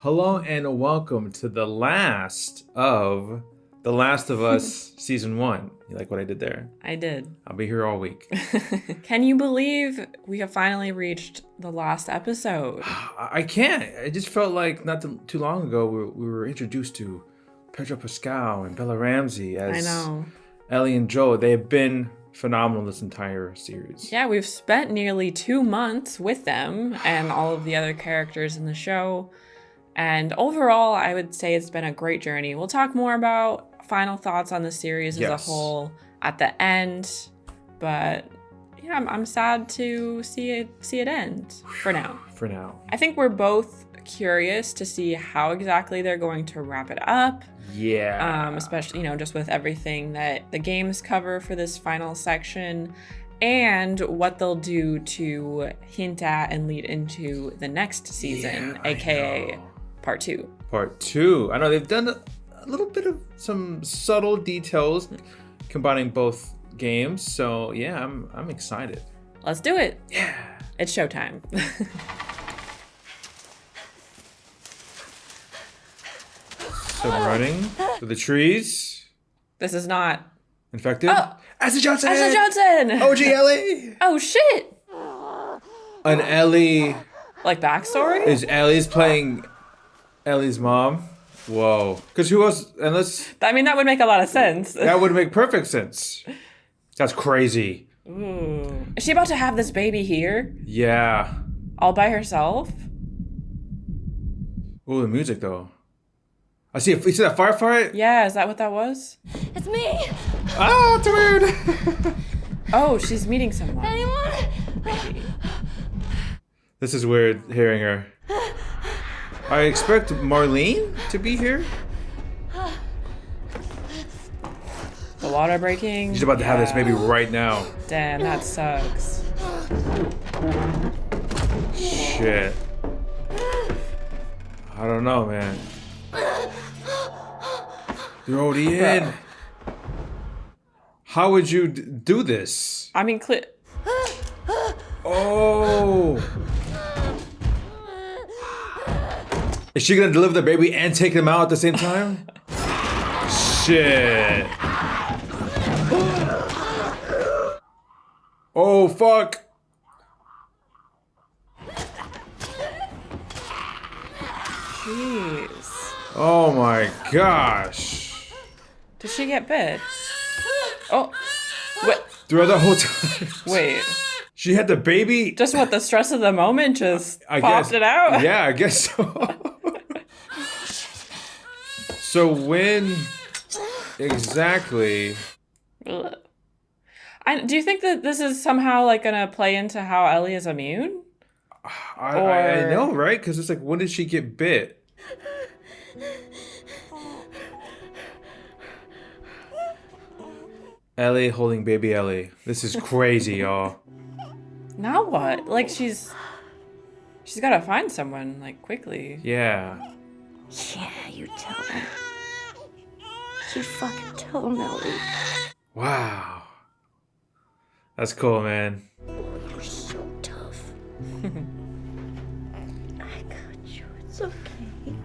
Hello and welcome to the last of The Last of Us Season 1. You like what I did there? I did. I'll be here all week. Can you believe we have finally reached the last episode? I can't. It just felt like not too long ago we were introduced to Pedro Pascal and Bella Ramsey as Ellie and Joel. They have been phenomenal this entire series. Yeah, we've spent nearly 2 months with them and all of the other characters in the show. And overall, I would say it's been a great journey. We'll talk more about final thoughts on the series as a whole at the end. But yeah, I'm sad to see it end for now. For now. I think we're both curious to see how exactly they're going to wrap it up. Yeah. Especially, just with everything that the games cover for this final section and what they'll do to hint at and lead into the next season, aka Part 2. Part 2. I know they've done a little bit of some subtle details combining both games. So yeah, I'm excited. Let's do it. Yeah. It's showtime. So running through the trees. This is not Infected. Oh, Ashley Johnson. Ashley Johnson. OG Ellie. Oh shit. An Ellie. Like backstory? Ellie's playing Ellie's mom. Whoa. Because who else? I mean, that would make a lot of sense. That would make perfect sense. That's crazy. Ooh. Is she about to have this baby here? Yeah. All by herself? Ooh, the music though. I see. You see that firefight? Yeah, is that what that was? It's me! Ah, it's weird. Oh, she's meeting someone. Anyone? Maybe. This is weird hearing her. I expect Marlene to be here. The water breaking. She's about to have this baby right now. Damn, that sucks. Shit. I don't know, man. You're already in. How would you do this? I mean, Oh. Is she gonna deliver the baby and take him out at the same time? Shit. Oh, fuck. Jeez. Oh my gosh. Did she get bit? Oh. Wait. Throughout the whole time. Wait. She had the baby. Just what, the stress of the moment just popped it out? Yeah, I guess so. So when exactly? Do you think that this is somehow like gonna play into how Ellie is immune? I know, right? Because it's like, when did she get bit? Ellie holding baby Ellie. This is crazy, y'all. Now what? Like she's gotta find someone like quickly. Yeah. Yeah, you tell him. You fucking tell him, Ellie. Wow. That's cool, man. Oh, you're so tough. I got you. It's okay.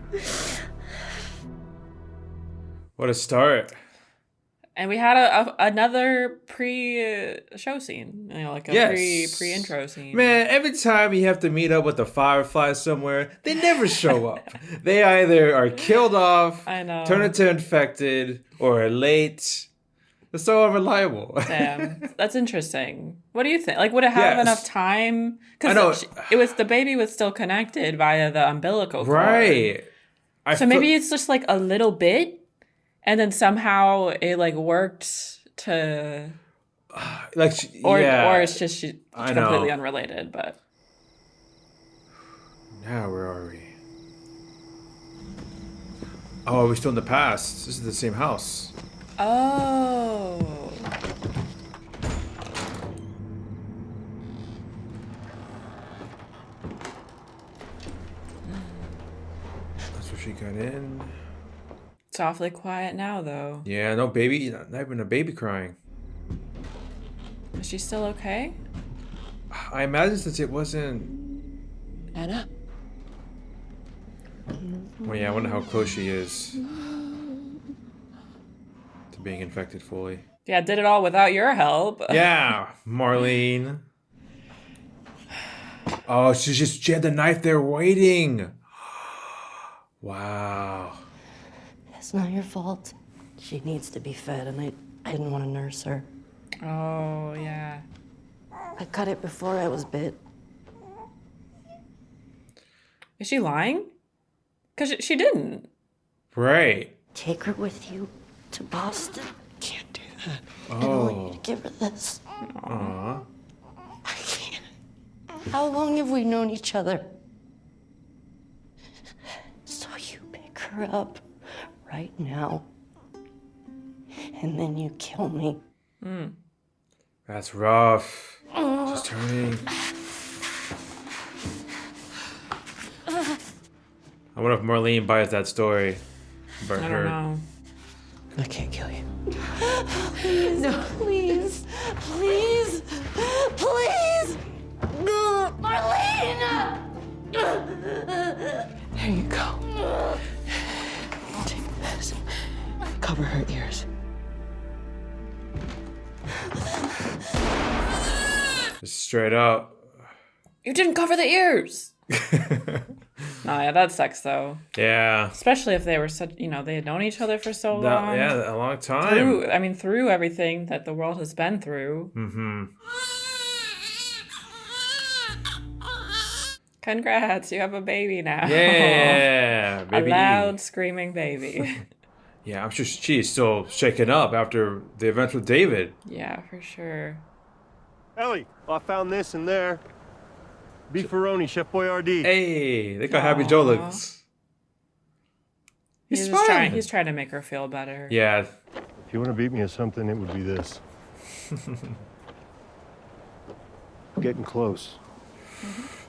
What a start. And we had another pre-show scene, like a pre-intro scene. Man, every time you have to meet up with the Fireflies somewhere, they never show up. They either are killed off, I know, turn into infected, or are late. They're so unreliable. Damn, that's interesting. What do you think? Like, would it have enough time? Because the baby was still connected via the umbilical cord. Right. So maybe it's just like a little bit. And then somehow it like worked to, or it's just she's completely unrelated. But now where are we? Oh, are we still in the past? This is the same house. Oh. That's where she got in. It's awfully quiet now, though. Yeah, no baby, not even a baby crying. Is she still okay? I imagine since it wasn't Anna? Well, yeah, I wonder how close she is to being infected fully. Yeah, did it all without your help. Yeah, Marlene. Oh, she had the knife there waiting. Wow. It's not your fault. She needs to be fed, and I didn't want to nurse her. Oh, yeah. I cut it before I was bit. Is she lying? Because she didn't. Right. Take her with you to Boston. Can't do that. Oh. I don't want you to give her this. Aw. I can't. How long have we known each other? So you pick her up right now, and then you kill me. That's rough. She's turning. I wonder if Marlene buys that story about I her. don't know. I can't kill you. No. Please. Please. Please. Marlene! Here you go. Take this. Cover her ears. Just straight up. You didn't cover the ears. No, yeah, that sucks though. Yeah. Especially if they were such, they had known each other for so long. Yeah, a long time. Through everything that the world has been through. Mm-hmm. Congrats, you have a baby now. Yeah, baby. A loud screaming baby. Yeah, I'm sure she's still shaken up after the events with David. Yeah, for sure. Ellie, I found this in there. Beefaroni, Chef Boyardee. Hey, look how happy Joe looks. He's smiling. He's trying to make her feel better. Yeah. If you want to beat me at something, it would be this. Getting close.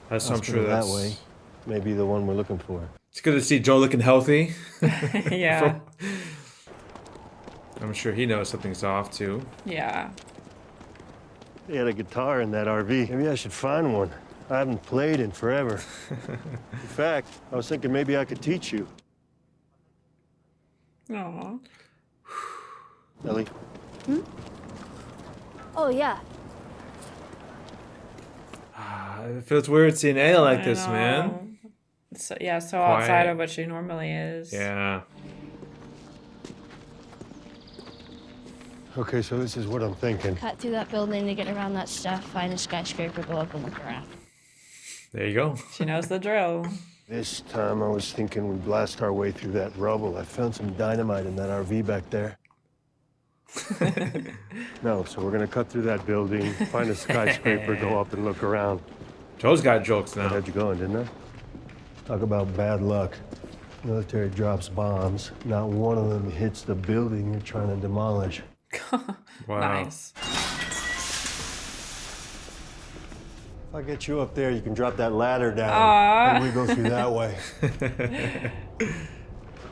I'm sure that that's... way. Maybe the one we're looking for. It's good to see Joe looking healthy. Yeah. I'm sure he knows something's off, too. Yeah. They had a guitar in that RV. Maybe I should find one. I haven't played in forever. In fact, I was thinking maybe I could teach you. Aw. Ellie? Oh, yeah. It feels weird seeing Ellie like I this, know. man. So Quiet. outside of what she normally is. Yeah. Okay, so this is what I'm thinking. Cut through that building to get around that stuff, find a skyscraper, go up and look around. There you go. She knows the drill. This time I was thinking we'd blast our way through that rubble. I found some dynamite in that RV back there. No, so we're gonna cut through that building, find a skyscraper, go up and look around. Joe's got jokes I now. had you going, didn't I? Talk about bad luck. Military drops bombs. Not one of them hits the building you're trying to demolish. Wow. Nice. If I get you up there, you can drop that ladder down. Aww. And we go through that way.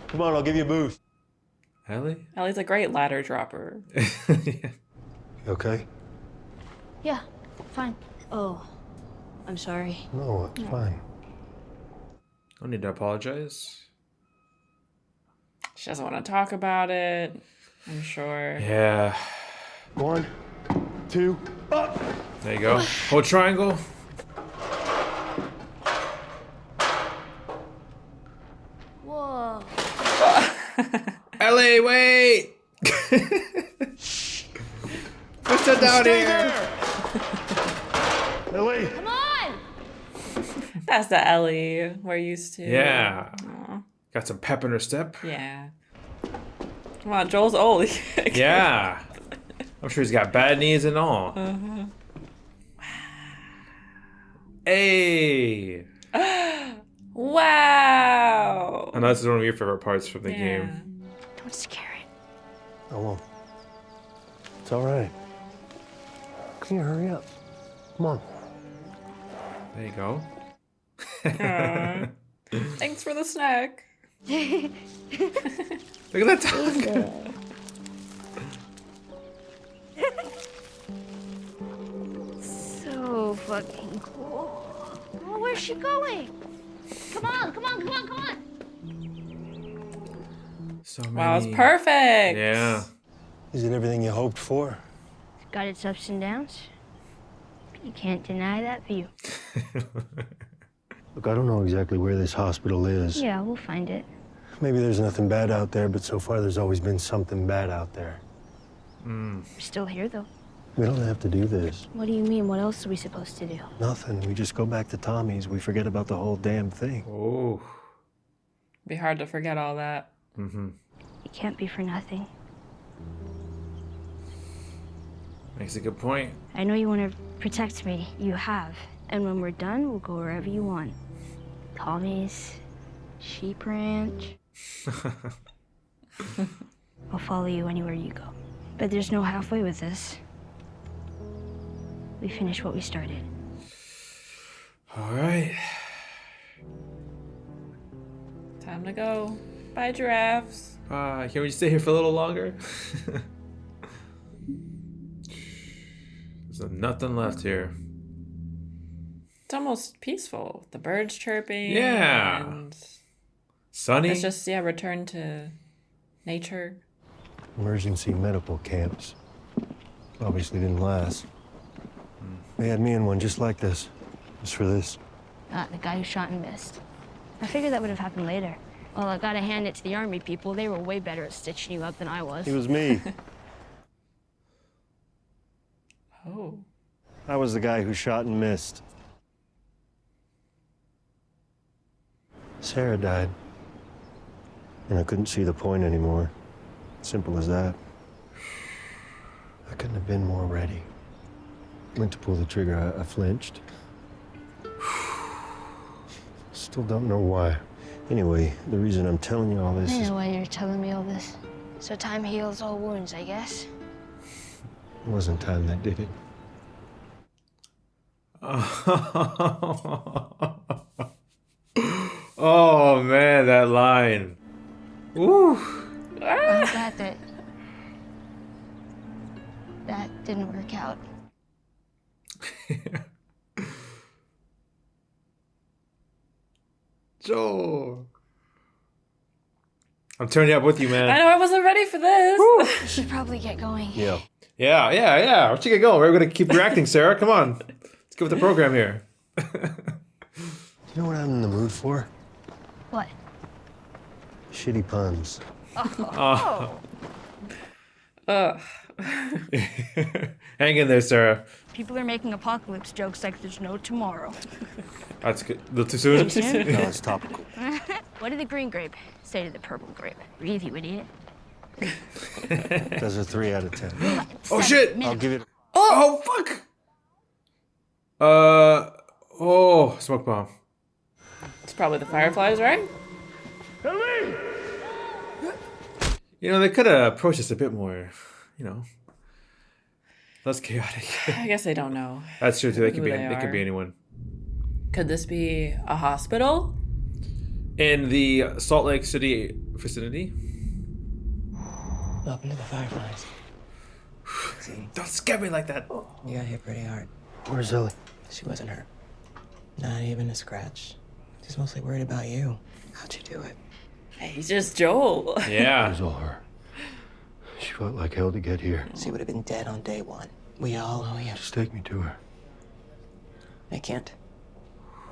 Come on, I'll give you a boost. Ellie? Ellie's a great ladder dropper. Yeah. You okay? Yeah, fine. Oh, I'm sorry. No, it's fine. Don't need to apologize. She doesn't want to talk about it, I'm sure. Yeah. 1, 2, up! There you go. Hold triangle. Whoa. Ellie, wait! Push that down Stay here. there! Ellie! Come on! That's the Ellie we're used to. Yeah. Aw. Got some pep in her step. Yeah. Come on, Joel's old. Yeah. I'm sure he's got bad knees and all. Hey. Wow. I know this is one of your favorite parts from the game. Don't scare it. I won't. It's all right. Can you hurry up? Come on. There you go. Aw. Thanks for the snack. Look at that tongue. So fucking cool. Oh, where's she going? Come on, come on, come on, come on. So many. Wow, it's perfect. Yeah. Is it everything you hoped for? It's got its ups and downs. You can't deny that view. Look, I don't know exactly where this hospital is. Yeah, we'll find it. Maybe there's nothing bad out there, but so far there's always been something bad out there. We're still here, though. We don't have to do this. What do you mean? What else are we supposed to do? Nothing. We just go back to Tommy's. We forget about the whole damn thing. Oh. Be hard to forget all that. Mm-hmm. It can't be for nothing. Makes a good point. I know you want to protect me. You have. And when we're done, we'll go wherever you want. Tommy's, Sheep Ranch. I'll follow you anywhere you go. But there's no halfway with this. We finish what we started. All right. Time to go. Bye, giraffes. Can we stay here for a little longer? There's nothing left here. It's almost peaceful. The birds chirping. Yeah. And Sunny. it's just, return to nature. Emergency medical camps. Obviously didn't last. They had me in one just like this. Just for this. The guy who shot and missed. I figured that would have happened later. Well, I gotta hand it to the army people. They were way better at stitching you up than I was. He was me. Oh. I was the guy who shot and missed. Sarah died. And I couldn't see the point anymore. Simple as that. I couldn't have been more ready. Went to pull the trigger, I flinched. Still don't know why. Anyway, the reason I'm telling you all this I is... know why you're telling me all this. So time heals all wounds, I guess. It wasn't time that did it. Oh man, that line. Woo. I'm glad that didn't work out. Joel. I'm turning up with you, man. I know, I wasn't ready for this. We should probably get going. Yeah. Yeah. Let's get going. We're going to keep reacting, Sarah. Come on. Let's get with the program here. You know what I'm in the mood for? What? Shitty puns. Oh. Ugh. Hang in there, Sarah. People are making apocalypse jokes like there's no tomorrow. That's good. A little too soon? No, it's topical. What did the green grape say to the purple grape? Breathe, you idiot. Those are 3 out of 10. Oh, shit. I'll give it... Oh, fuck. Smoke bomb. It's probably the Fireflies, right? Ellie! You know, they could have approached us a bit more, less chaotic. I guess they don't know. That's true, too. They could Who be anyone. Could this be a hospital? In the Salt Lake City vicinity. Welcome to the Fireflies. See, Don't scare me like that. you got hit pretty hard. Where's Ellie? She wasn't hurt. Not even a scratch. She's mostly worried about you. How'd you do it? Hey, he's just Joel. It Yeah. was all her. She fought like hell to get here. She would have been dead on day 1. We all owe you. Just take me to her. I can't.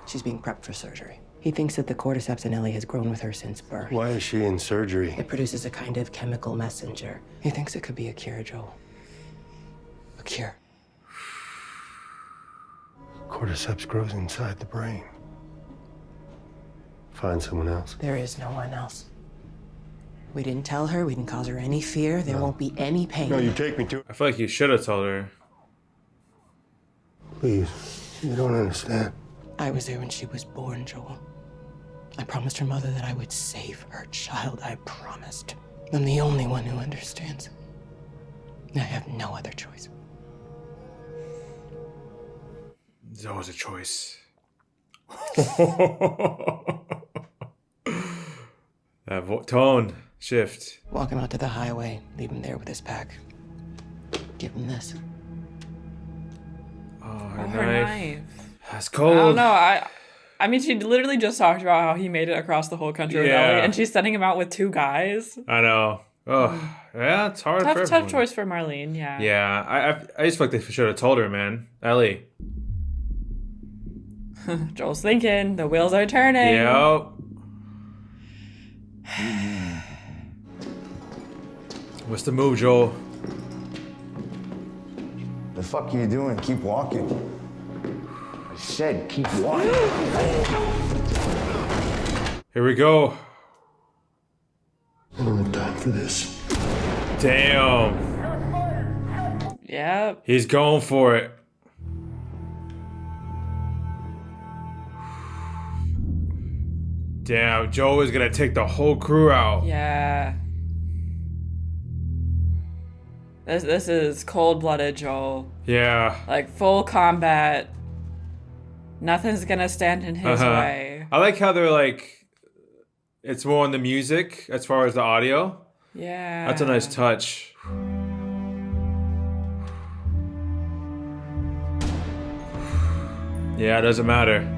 She's being prepped for surgery. He thinks that the cordyceps in Ellie has grown with her since birth. Why is she in surgery? It produces a kind of chemical messenger. He thinks it could be a cure, Joel. A cure. Cordyceps grows inside the brain. Find someone else. There is no one else. We didn't tell her. We didn't cause her any fear. There won't be any pain. No, you take me to her. I feel like you should have told her. Please. You don't understand. I was there when she was born, Joel. I promised her mother that I would save her child. I promised. I'm the only one who understands. I have no other choice. There's always a choice. That tone shift. Walk him out to the highway. Leave him there with his pack. Give him this. Oh, her Her knife. knife. That's I cold. don't know. I I mean, she literally just talked about how he made it across the whole country with Ellie, and she's sending him out with 2 guys. I know. Oh, yeah, it's hard for everyone. Tough choice for Marlene, yeah. Yeah, I just feel like they should have told her, man. Ellie. Joel's thinking, the wheels are turning. Yep. What's the move, Joel? The fuck are you doing? Keep walking. I said keep walking. Here we go. I don't have time for this. Damn. Yep. He's going for it. Damn, Joe is gonna take the whole crew out. Yeah. This is cold-blooded Joel. Yeah. Like, full combat. Nothing's gonna stand in his way. I like how they're like, it's more on the music as far as the audio. Yeah. That's a nice touch. Yeah, it doesn't matter.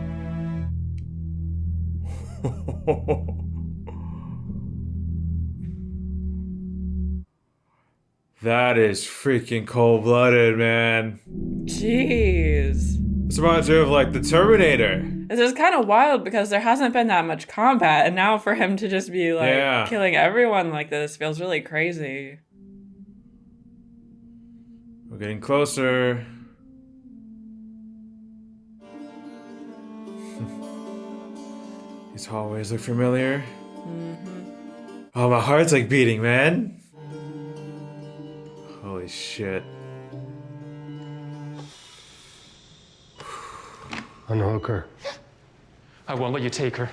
That is freaking cold-blooded, man. Jeez. This reminds me of like the Terminator. This is kind of wild because there hasn't been that much combat, and now for him to just be like killing everyone like this feels really crazy. We're getting closer. These hallways look familiar. Oh, my heart's like beating, man. Holy shit. Unhook her. I won't let you take her.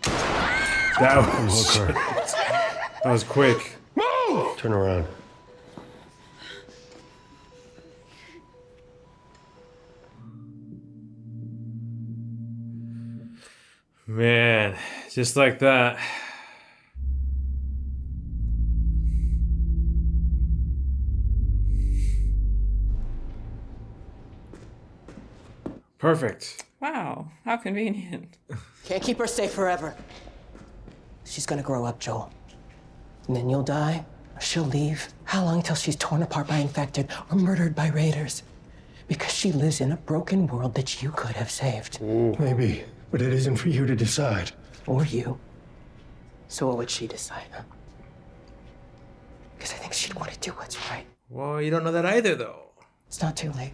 That was, Unhook her. that was quick. Move! Turn around. Man, just like that. Perfect. Wow, how convenient. Can't keep her safe forever. She's gonna grow up, Joel. And then you'll die, or she'll leave. How long till she's torn apart by infected or murdered by raiders? Because she lives in a broken world that you could have saved. Maybe, but it isn't for you to decide. Or you. So what would she decide, huh? Because I think she'd want to do what's right. Well, you don't know that either, though. It's not too late.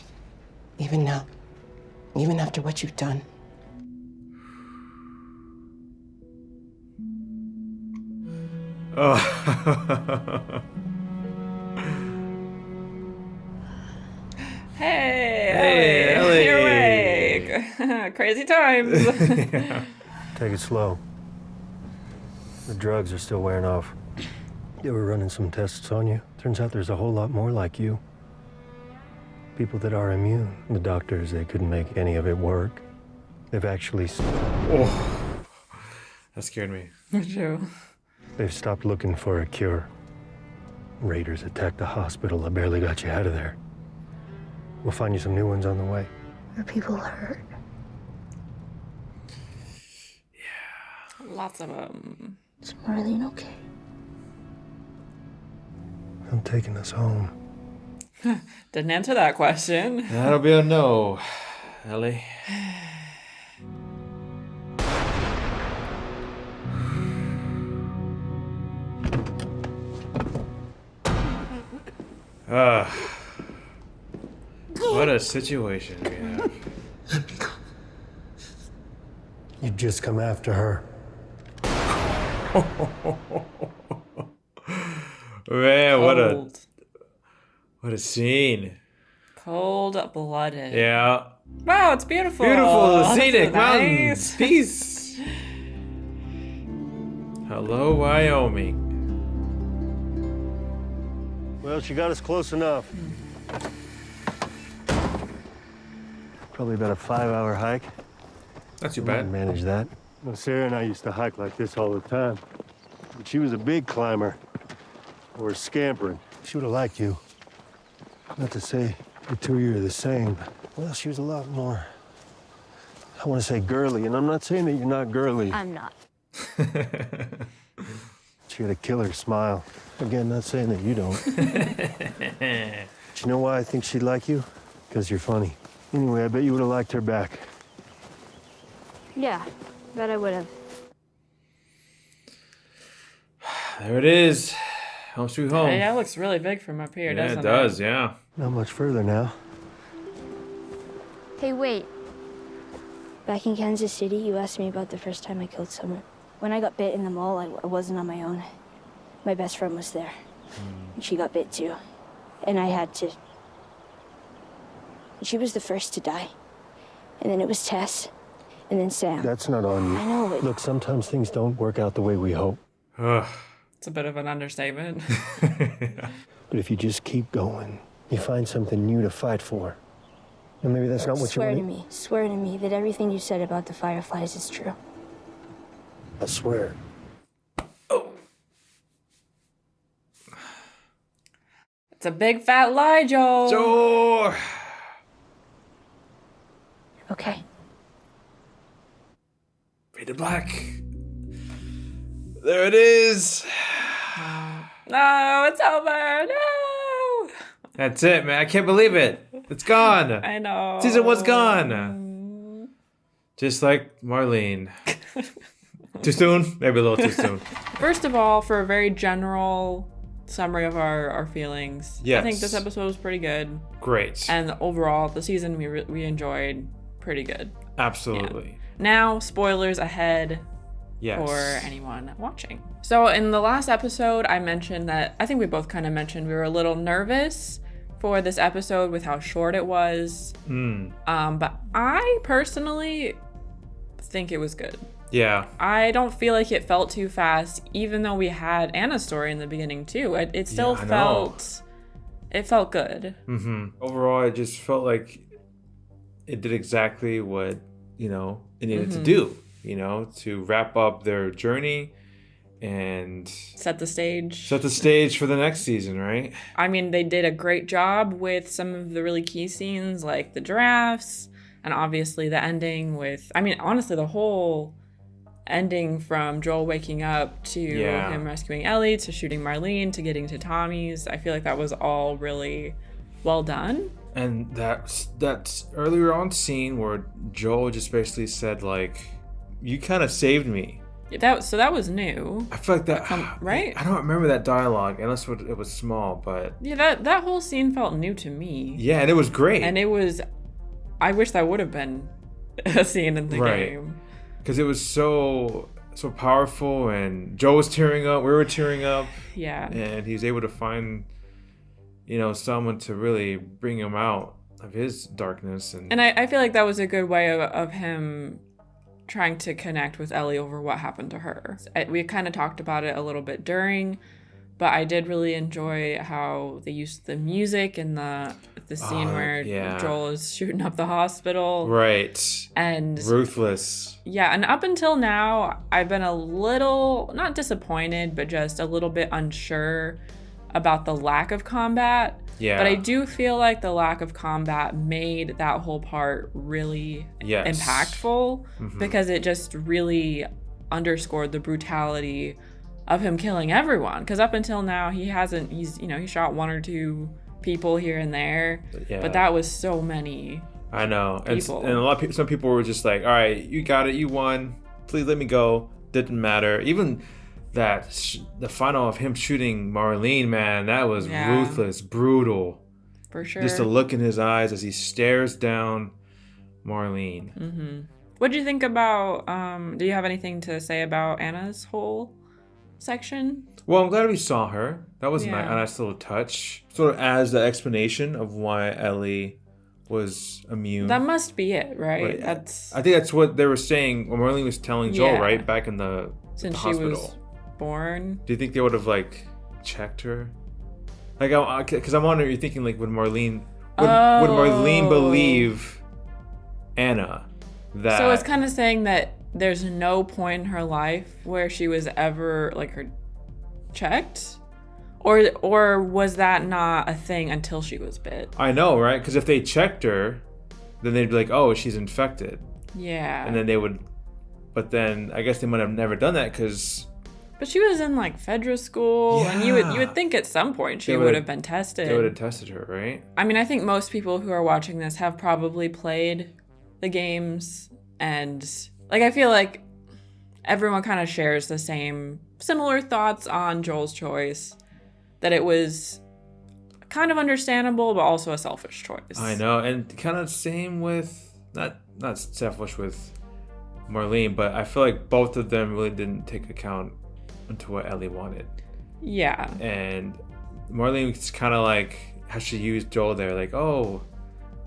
Even now. Even after what you've done. Oh. Hey, Ellie. You're awake. Crazy times. Yeah. Take it slow. The drugs are still wearing off. They were running some tests on you. Turns out there's a whole lot more like you. People that are immune. The doctors, they couldn't make any of it work. They've actually... Oh, that scared me. True. They've stopped looking for a cure. Raiders attacked the hospital that barely got you out of there. We'll find you some new ones on the way. Are people hurt? Lots of them. Is Marlene okay? I'm taking us home. Didn't answer that question. That'll be a no, Ellie. What a situation we have. You've just come after her. Man, Cold. what a scene. Cold-blooded. Yeah. Wow, it's beautiful. Beautiful, scenic Nice. mountains. Peace. Hello, Wyoming. Well, she got us close enough. Probably about a 5-hour hike. Not too I bad. manage that. Well, Sarah and I used to hike like this all the time. But she was a big climber. Or scampering. She would have liked you. Not to say the two of you are the same, but, well, she was a lot more I want to say girly, and I'm not saying that you're not girly. I'm not. She had a killer smile. Again, not saying that you don't. Do you know why I think she'd like you? Because you're funny. Anyway, I bet you would have liked her back. Yeah, bet I would have. There it is. Home sweet home. Yeah, it looks really big from up here, doesn't it? Yeah, it does, yeah. Not much further now. Hey, wait. Back in Kansas City, you asked me about the first time I killed someone. When I got bit in the mall, I wasn't on my own. My best friend was there. And she got bit too. And I had to. She was the first to die. And then it was Tess. And then Sam. That's not on you. I know it. Look, sometimes things don't work out the way we hope. It's a bit of an understatement. But if you just keep going, you find something new to fight for. And maybe that's not what you want. Swear to me that everything you said about the Fireflies is true. I swear. It's a big fat lie, Joel. Joel! Okay. Fade to black. There it is. No, it's over. No. That's it, man. I can't believe it. It's gone. I know. Season 1's gone. Just like Marlene. Too soon? Maybe a little too soon. First of all, for a very general summary of our feelings, yes. I think this episode was pretty good. Great. And overall, the season we enjoyed pretty good. Absolutely. Yeah. Now, spoilers ahead. Yes. For anyone watching. So in the last episode, I mentioned that, I think we both kind of mentioned we were a little nervous for this episode with how short it was. But I personally think it was good. Yeah. I don't feel like it felt too fast, even though we had Anna's story in the beginning too. It still felt good. Overall, I just felt like it did exactly what, it needed to do. To wrap up their journey and set the stage for the next season, right? I mean, they did a great job with some of the really key scenes, like the giraffes, and obviously the ending with, honestly, the whole ending from Joel waking up to him rescuing Ellie, to shooting Marlene, to getting to Tommy's. I feel like that was all really well done. And that's earlier on scene where Joel just basically said, like, you kind of saved me. That was new. I feel like that, right? I don't remember that dialogue unless it was small, but yeah, that whole scene felt new to me. Yeah, and it was great. And it was, I wish that would have been a scene in the game, because it was so powerful, and Joe was tearing up. We were tearing up. Yeah, and he was able to find, someone to really bring him out of his darkness, and I feel like that was a good way of him trying to connect with Ellie over what happened to her. We kind of talked about it a little bit during, but I did really enjoy how they used the music in the scene where Joel is shooting up the hospital. Right. And ruthless. Yeah, and up until now, I've been a little, not disappointed, but just a little bit unsure about the lack of combat. Yeah. But I do feel like the lack of combat made that whole part really impactful, because it just really underscored the brutality of him killing everyone. Because up until now, he shot one or two people here and there, but that was so many. I know. People. And a lot of people, some people were just like, all right, you got it, you won, please let me go. Didn't matter. Even the final of him shooting Marlene, man, that was ruthless, brutal. For sure. Just the look in his eyes as he stares down Marlene. What do you think about, do you have anything to say about Anna's whole section? Well, I'm glad we saw her. That was a nice little touch. Sort of as the explanation of why Ellie was immune. That must be it, right? I think that's what they were saying when Marlene was telling Joel, right? Back in the hospital. She was born. Do you think they would have checked her? Because I'm wondering, you're thinking would Marlene believe Anna? So it's kind of saying that there's no point in her life where she was ever her checked, or was that not a thing until she was bit? I know, right? Because if they checked her, then they'd be like, oh, she's infected. Yeah. And then they would, but then I guess they might have never done that because. But she was in like Fedra school, and you would think at some point she would have been tested. They would have tested her, right? I mean, I think most people who are watching this have probably played the games, and like I feel like everyone kind of shares the similar thoughts on Joel's choice, that it was kind of understandable, but also a selfish choice. I know, and kind of same with not selfish with Marlene, but I feel like both of them really didn't take account into what Ellie wanted. Yeah. And Marlene's kind of like how she used Joel there, like, oh,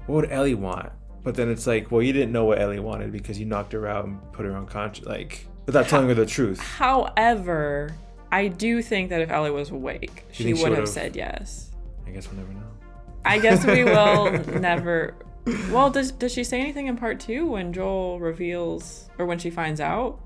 what would Ellie want? But then it's like, well, you didn't know what Ellie wanted because you knocked her out and put her unconscious, like, without telling her the truth. However, I do think that if Ellie was awake, she would have said yes. I guess we'll never know. I guess we will never. Well, does she say anything in part 2 when Joel reveals, or when she finds out?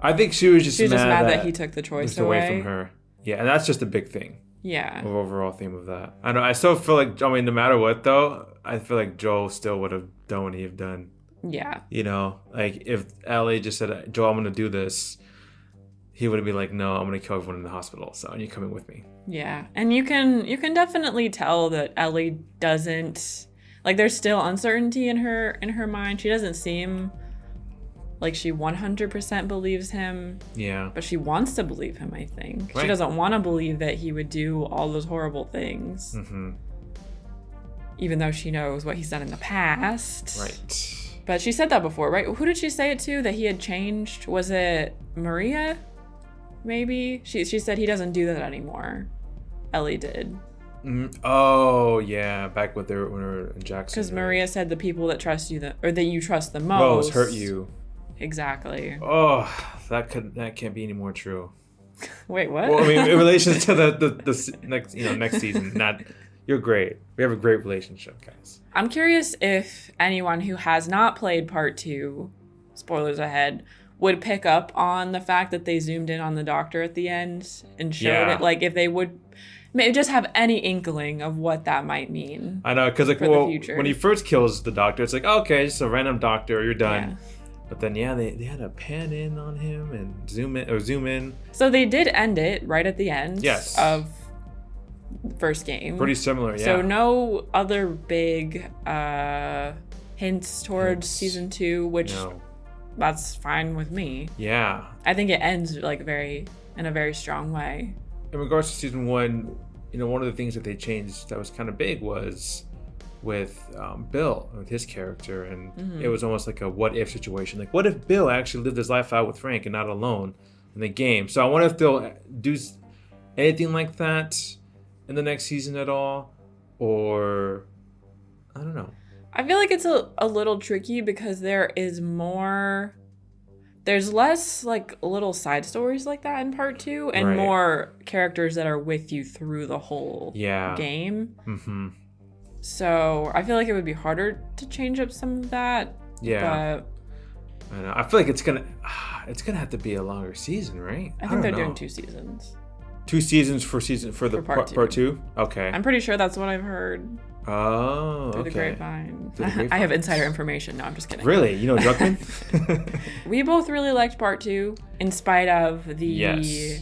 I think she was just mad that he took the choice away from her. Yeah, and that's just a big thing. Yeah. The overall theme of that. I know. I still feel like, I mean, no matter what though, I feel like Joel still would have done what he'd have done. Yeah. You know, like if Ellie just said, Joel, I'm going to do this, he would have been like, no, I'm going to kill everyone in the hospital. So you're coming with me. Yeah. And you can definitely tell that Ellie doesn't, like, there's still uncertainty in her mind. She doesn't seem like she 100% believes him. Yeah. But she wants to believe him, I think. Right. She doesn't want to believe that he would do all those horrible things. Mm-hmm. Even though she knows what he's done in the past. Right. But she said that before, right? Who did she say it to, that he had changed? Was it Maria? Maybe? She said he doesn't do that anymore. Ellie did. Oh, yeah. Back when they were in Jackson. Because Maria said the people that trust you, or that you trust the most, hurt you. Exactly. Oh, that can't be any more true. Wait, what? Well, I mean, in relation to the next season, you're great. We have a great relationship, guys. I'm curious if anyone who has not played part 2, spoilers ahead, would pick up on the fact that they zoomed in on the doctor at the end and showed it. Like, if they would maybe just have any inkling of what that might mean. I know, because like, when he first kills the doctor, it's like, okay, just a random doctor, you're done. Yeah. But then, they had to pan in on him and zoom in. So they did end it right at the end of the first game. Pretty similar, yeah. So no other big hints towards season 2, which that's fine with me. Yeah. I think it ends like in a very strong way. In regards to season 1, one of the things that they changed that was kind of big was with Bill, with his character, and it was almost like a what if situation. Like, what if Bill actually lived his life out with Frank and not alone in the game? So I wonder if they'll do anything like that in the next season at all, or I don't know. I feel like it's a little tricky because there's less like little side stories like that in part 2, and more characters that are with you through the whole game. Mm-hmm. So I feel like it would be harder to change up some of that. Yeah. But I know. I feel like it's gonna have to be a longer season, right? I think they're doing 2 seasons. 2 seasons for the part 2? Okay. I'm pretty sure that's what I've heard. Oh, through the grapevine. I have insider information. No, I'm just kidding. Really? You know Druckmann? We both really liked part 2, in spite of the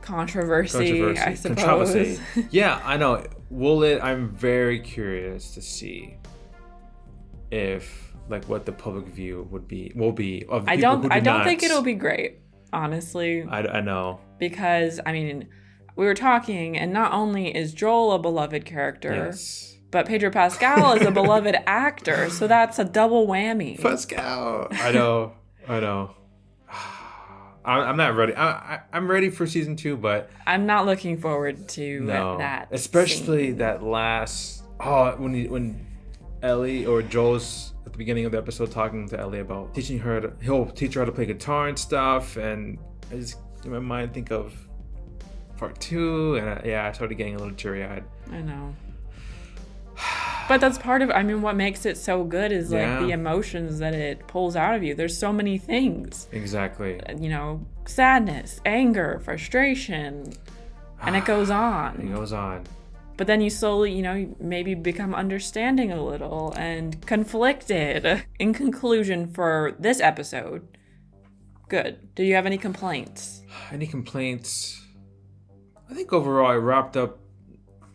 controversy, I suppose. Controversy. Yeah, I know. I'm very curious to see if, like, what the public view will be of the people who I don't think it'll be great, honestly. I know. Because, I mean, we were talking, and not only is Joel a beloved character, but Pedro Pascal is a beloved actor, so that's a double whammy. Pascal! I know. I'm not ready. I'm ready for season 2, but I'm not looking forward to that. Especially scene. That last when Ellie or Joel's at the beginning of the episode talking to Ellie about he'll teach her how to play guitar and stuff, and I just in my mind think of part 2, and I started getting a little teary-eyed. I know. But that's part of, what makes it so good is like the emotions that it pulls out of you. There's so many things. Exactly. Sadness, anger, frustration, and it goes on. But then you slowly, you maybe become understanding a little and conflicted. In conclusion, for this episode, good. Do you have any complaints? Any complaints? I think overall it wrapped up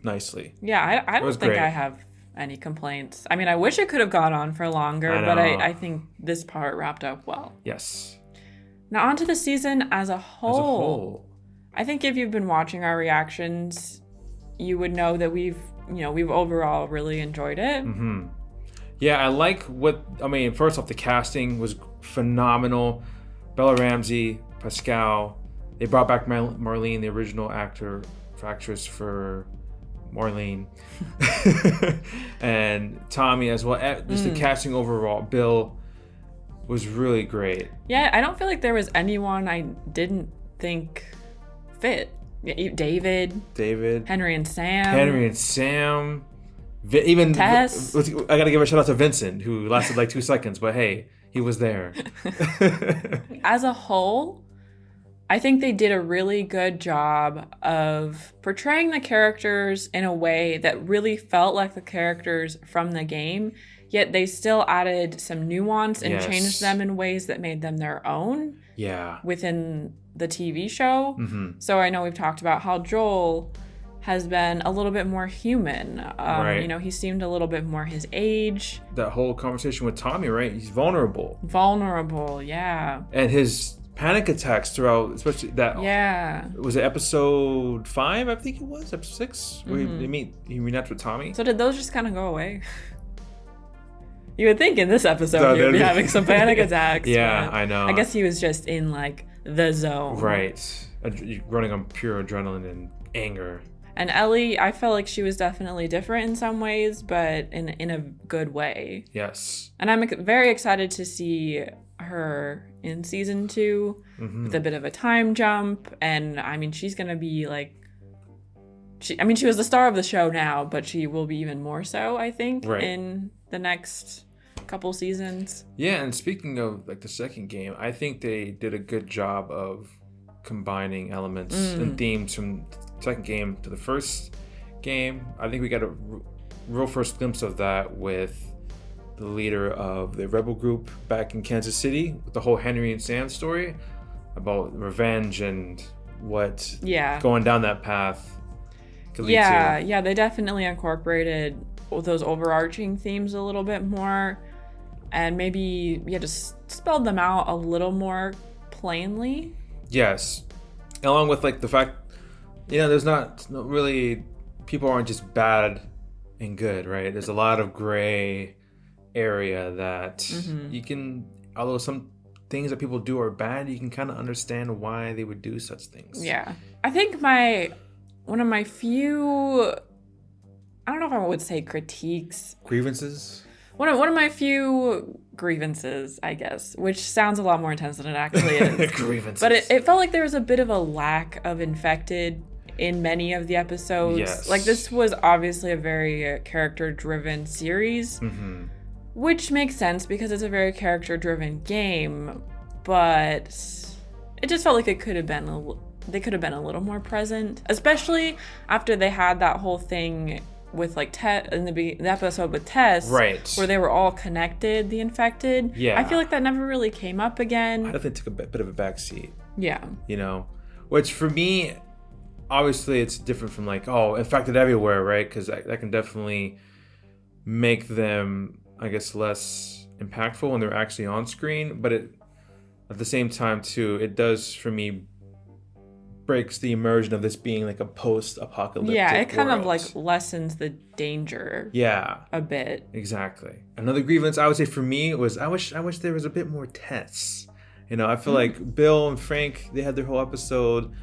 nicely. Yeah, I don't think great. I have any complaints. I mean, I wish it could have gone on for longer, but I think this part wrapped up well. Yes. Now on to the season as a whole. I think if you've been watching our reactions, you would know that we've overall really enjoyed it. Mm-hmm. Yeah, I like first off, the casting was phenomenal. Bella Ramsey, Pascal, they brought back Marlene, the original actress for Marlene, and Tommy as well. Just the casting overall, Bill was really great. Yeah, I don't feel like there was anyone I didn't think fit. David, Henry and Sam, even Tess. I gotta give a shout out to Vincent, who lasted like 2 seconds, but hey, he was there. As a whole, I think they did a really good job of portraying the characters in a way that really felt like the characters from the game, yet they still added some nuance and changed them in ways that made them their own. Yeah. Within the TV show. Mm-hmm. So I know we've talked about how Joel has been a little bit more human. Right. He seemed a little bit more his age. That whole conversation with Tommy, right? He's vulnerable. Yeah. And his panic attacks throughout, especially that. Yeah. Was it episode 5? I think it was episode 6, where he reunites with Tommy. So did those just kind of go away? You would think in this episode he would be having some panic attacks. Yeah, I know. I guess he was just in like the zone. Right. Running on pure adrenaline and anger. And Ellie, I felt like she was definitely different in some ways, but in a good way. Yes. And I'm very excited to see her in season 2 with a bit of a time jump. And I mean, she's going to be like, she was the star of the show now, but she will be even more so, I think, in the next couple seasons. Yeah, and speaking of like the second game, I think they did a good job of combining elements and themes from the second game to the first game. I think we got a real first glimpse of that with the leader of the rebel group back in Kansas City, with the whole Henry and Sam story about revenge and what going down that path could lead to. Yeah, they definitely incorporated those overarching themes a little bit more, and maybe just spelled them out a little more plainly. Yes, along with like the fact, there's not really, people aren't just bad and good, right? There's a lot of gray area that you can, although some things that people do are bad, you can kind of understand why they would do such things. Yeah, I think one of my few, I don't know if I would say critiques. Grievances? One of my few grievances, I guess, which sounds a lot more intense than it actually is. Grievances. But it felt like there was a bit of a lack of infected in many of the episodes. Yes. Like, this was obviously a very character-driven series, which makes sense because it's a very character-driven game, but it just felt like they could have been a little more present, especially after they had that whole thing with like in the episode with Tess, right, where they were all connected, the infected. Yeah, I feel like that never really came up again. I definitely took a bit of a backseat. Yeah, which for me, obviously, it's different from like, infected everywhere, right? Because that can definitely make them, I guess, less impactful when they're actually on screen. But at the same time, too, it does for me breaks the immersion of this being like a post-apocalyptic it kind world. of like lessens the danger a bit. Exactly. Another grievance I would say for me was I wish there was a bit more Tess. I feel like Bill and Frank, they had their whole episode.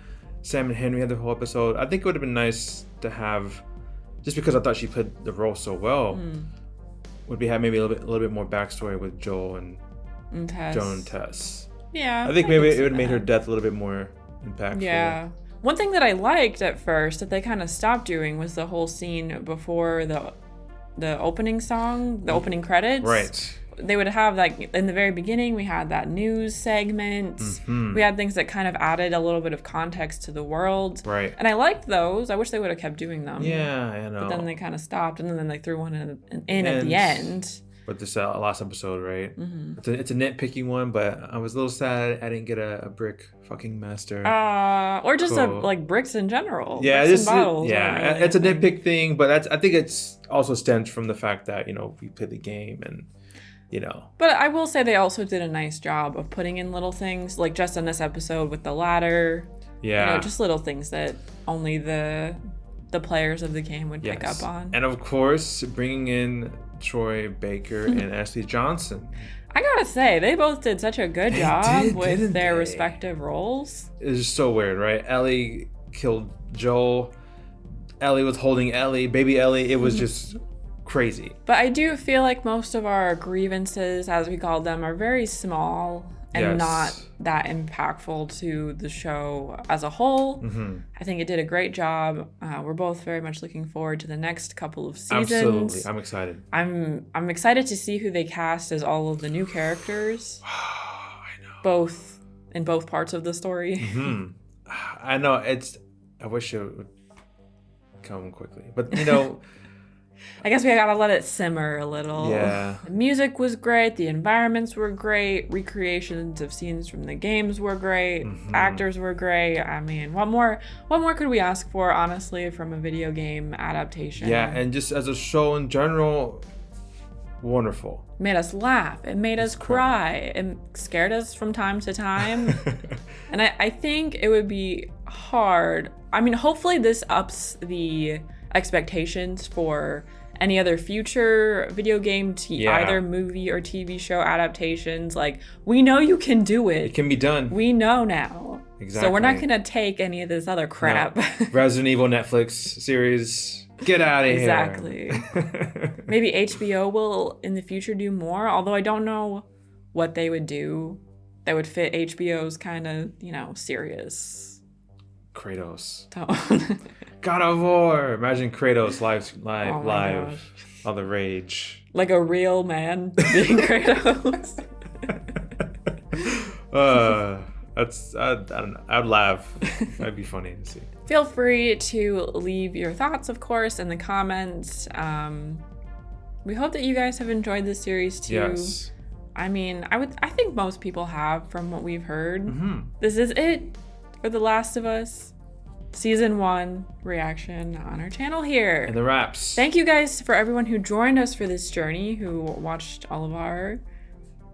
Sam and Henry had their whole episode. I think it would have been nice to have, just because I thought she played the role so well, would have maybe a little bit more backstory with Joel and Tess. Joan and Tess. Yeah. I think maybe it would have made her death a little bit more impactful. Yeah. One thing that I liked at first that they kind of stopped doing was the whole scene before the the opening song, the opening credits. Right. They would have, like, in the very beginning, we had that news segment. We had things that kind of added a little bit of context to the world. Right. And I liked those. I wish they would have kept doing them. Yeah, I know. But then they kind of stopped, and then they threw one in at the end. But this last episode, right? It's a nitpicky one, but I was a little sad I didn't get a brick fucking master. Or just like bricks in general. Yeah, bricks and bottles, really it's a nitpick thing, but I think it's also stems from the fact that, you know, we played the game and, you know. But I will say they also did a nice job of putting in little things, like just in this episode with the ladder. Yeah. You know, just little things that only the players of the game would pick up on. And of course, bringing in Troy Baker and Ashley Johnson. I gotta say, they both did such a good job with their respective roles. It's just so weird, right? Ellie killed Joel. Ellie was holding Ellie, baby Ellie. It was just crazy. But I do feel like most of our grievances, as we call them, are very small and not that impactful to the show as a whole. I think it did a great job. We're both very much looking forward to the next couple of seasons. Absolutely, I'm excited. I'm excited to see who they cast as all of the new characters. I know. Both in both parts of the story. I know I wish it would come quickly, but you know. I guess we gotta let it simmer a little. Yeah. The music was great. The environments were great. Recreations of scenes from the games were great. Actors were great. I mean, what more could we ask for, honestly, from a video game adaptation? Yeah, and just as a show in general, wonderful. It made us laugh. It made us cry. It scared us from time to time. And I think it would be hard. I mean, hopefully this ups the expectations for any other future video game either movie or TV show adaptations. Like, we know you can do it. It can be done. We know now. Exactly. So we're not gonna take any of this other crap. No. Resident Evil Netflix series. Get out of exactly. here. Maybe HBO will in the future do more, although I don't know what they would do that would fit HBO's kind of, you know, serious Kratos. tone. God of War. Imagine Kratos live, gosh. all the rage. Like a real man being Kratos. I don't know. I'd laugh. That'd be funny to see. Feel free to leave your thoughts, of course, in the comments. We hope that you guys have enjoyed this series too. Yes. I mean, I think most people have from what we've heard. This is it for The Last of Us Season 1 reaction on our channel here. And the wraps. Thank you guys for everyone who joined us for this journey, who watched all of our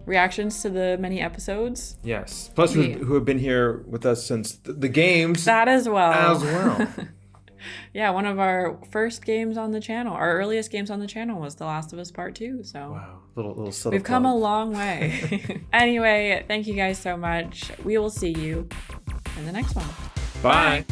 reactions to the many episodes. Yes. Plus, who have been here with us since the games. That as well. Yeah, one of our first games on the channel, our earliest games on the channel was The Last of Us Part 2. So wow, little subtle we've come a long way. Anyway, thank you guys so much. We will see you in the next one. Bye.